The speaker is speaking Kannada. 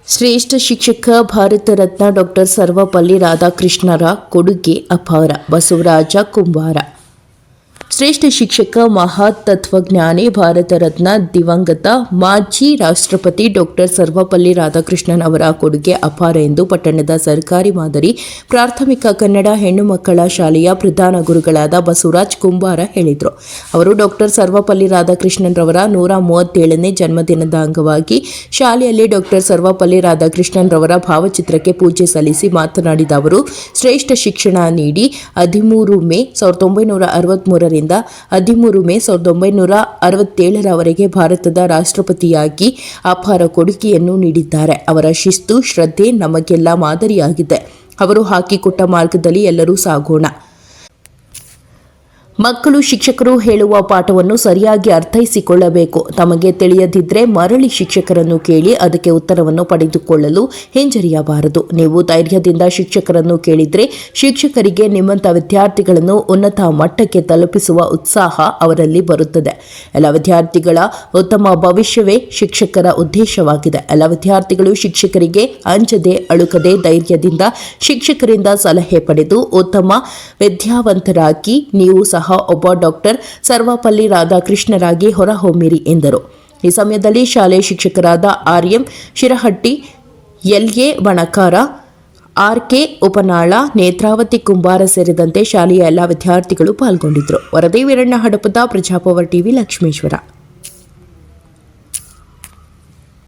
ಶ್ರೇಷ್ಠ ಶಿಕ್ಷಕ ಭಾರತ ರತ್ನ ಡಾಕ್ಟರ್ ಸರ್ವಪಲ್ಲಿ ರಾಧಾಕೃಷ್ಣರ ಕೊಡುಗೆ ಅಪಾರ. ಬಸವರಾಜ ಕುಂಬಾರ. ಶ್ರೇಷ್ಠ ಶಿಕ್ಷಕ, ಮಹತ್ ತತ್ವಜ್ಞಾನಿ, ಭಾರತ ರತ್ನ ದಿವಂಗತ ಮಾಜಿ ರಾಷ್ಟ್ರಪತಿ ಡಾಕ್ಟರ್ ಸರ್ವಪಲ್ಲಿ ರಾಧಾಕೃಷ್ಣನ್ ಅವರ ಕೊಡುಗೆ ಅಪಾರ ಎಂದು ಪಟ್ಟಣದ ಸರ್ಕಾರಿ ಮಾದರಿ ಪ್ರಾಥಮಿಕ ಕನ್ನಡ ಹೆಣ್ಣು ಮಕ್ಕಳ ಶಾಲೆಯ ಪ್ರಧಾನ ಗುರುಗಳಾದ ಬಸವರಾಜ್ ಕುಂಬಾರ ಹೇಳಿದರು. ಅವರು ಡಾಕ್ಟರ್ ಸರ್ವಪಲ್ಲಿ ರಾಧಾಕೃಷ್ಣನ್ ರವರ 137ನೇ ಜನ್ಮದಿನದ ಅಂಗವಾಗಿ ಶಾಲೆಯಲ್ಲಿ ಡಾಕ್ಟರ್ ಸರ್ವಪಲ್ಲಿ ರಾಧಾಕೃಷ್ಣನ್ ರವರ ಭಾವಚಿತ್ರಕ್ಕೆ ಪೂಜೆ ಸಲ್ಲಿಸಿ ಮಾತನಾಡಿದ ಅವರು, ಶ್ರೇಷ್ಠ ಶಿಕ್ಷಣ ನೀಡಿ 13 ಮೇ 1963 13 ಮೇ 1967ರವರೆಗೆ ಭಾರತದ ರಾಷ್ಟ್ರಪತಿಯಾಗಿ ಅಪಾರ ಕೊಡುಗೆಯನ್ನು ನೀಡಿದ್ದಾರೆ. ಅವರ ಶಿಸ್ತು, ಶ್ರದ್ಧೆ ನಮಗೆಲ್ಲ ಮಾದರಿಯಾಗಿದೆ. ಅವರು ಹಾಕಿಕೊಟ್ಟ ಮಾರ್ಗದಲ್ಲಿ ಎಲ್ಲರೂ ಸಾಗೋಣ. ಮಕ್ಕಳು ಶಿಕ್ಷಕರು ಹೇಳುವ ಪಾಠವನ್ನು ಸರಿಯಾಗಿ ಅರ್ಥೈಸಿಕೊಳ್ಳಬೇಕು. ತಮಗೆ ತಿಳಿಯದಿದ್ದರೆ ಮರಳಿ ಶಿಕ್ಷಕರನ್ನು ಕೇಳಿ ಅದಕ್ಕೆ ಉತ್ತರವನ್ನು ಪಡೆದುಕೊಳ್ಳಲು ಹಿಂಜರಿಯಬಾರದು. ನೀವು ಧೈರ್ಯದಿಂದ ಶಿಕ್ಷಕರನ್ನು ಕೇಳಿದರೆ ಶಿಕ್ಷಕರಿಗೆ ನಿಮ್ಮಂಥ ವಿದ್ಯಾರ್ಥಿಗಳನ್ನು ಉನ್ನತ ಮಟ್ಟಕ್ಕೆ ತಲುಪಿಸುವ ಉತ್ಸಾಹ ಅವರಲ್ಲಿ ಬರುತ್ತದೆ. ಎಲ್ಲ ವಿದ್ಯಾರ್ಥಿಗಳ ಉತ್ತಮ ಭವಿಷ್ಯವೇ ಶಿಕ್ಷಕರ ಉದ್ದೇಶವಾಗಿದೆ. ಎಲ್ಲ ವಿದ್ಯಾರ್ಥಿಗಳು ಶಿಕ್ಷಕರಿಗೆ ಅಂಜದೆ ಅಳುಕದೆ ಧೈರ್ಯದಿಂದ ಶಿಕ್ಷಕರಿಂದ ಸಲಹೆ ಪಡೆದು ಉತ್ತಮ ವಿದ್ಯಾವಂತರಾಗಿ ನೀವು ಸಹ ಒಬ್ಬ ಡಾಕ್ಟರ್ ಸರ್ವಪಲ್ಲಿ ರಾಧಾಕೃಷ್ಣರಾಗಿ ಹೊರಹೊಮ್ಮಿರಿ ಎಂದರು. ಈ ಸಮಯದಲ್ಲಿ ಶಾಲೆಯ ಶಿಕ್ಷಕರಾದ ಆರ್ಎಂ ಶಿರಹಟ್ಟಿ, ಎಲ್ಎ ಬಣಕಾರ, ಆರ್ಕೆ ಉಪನಾಳ, ನೇತ್ರಾವತಿ ಕುಂಬಾರ ಸೇರಿದಂತೆ ಶಾಲೆಯ ಎಲ್ಲ ವಿದ್ಯಾರ್ಥಿಗಳು ಪಾಲ್ಗೊಂಡಿದ್ದರು. ವರದಿ ವೀರಣ್ಣ ಹಡಪದ, ಪ್ರಜಾಪವರ್ ಟಿವಿ, ಲಕ್ಷ್ಮೇಶ್ವರ.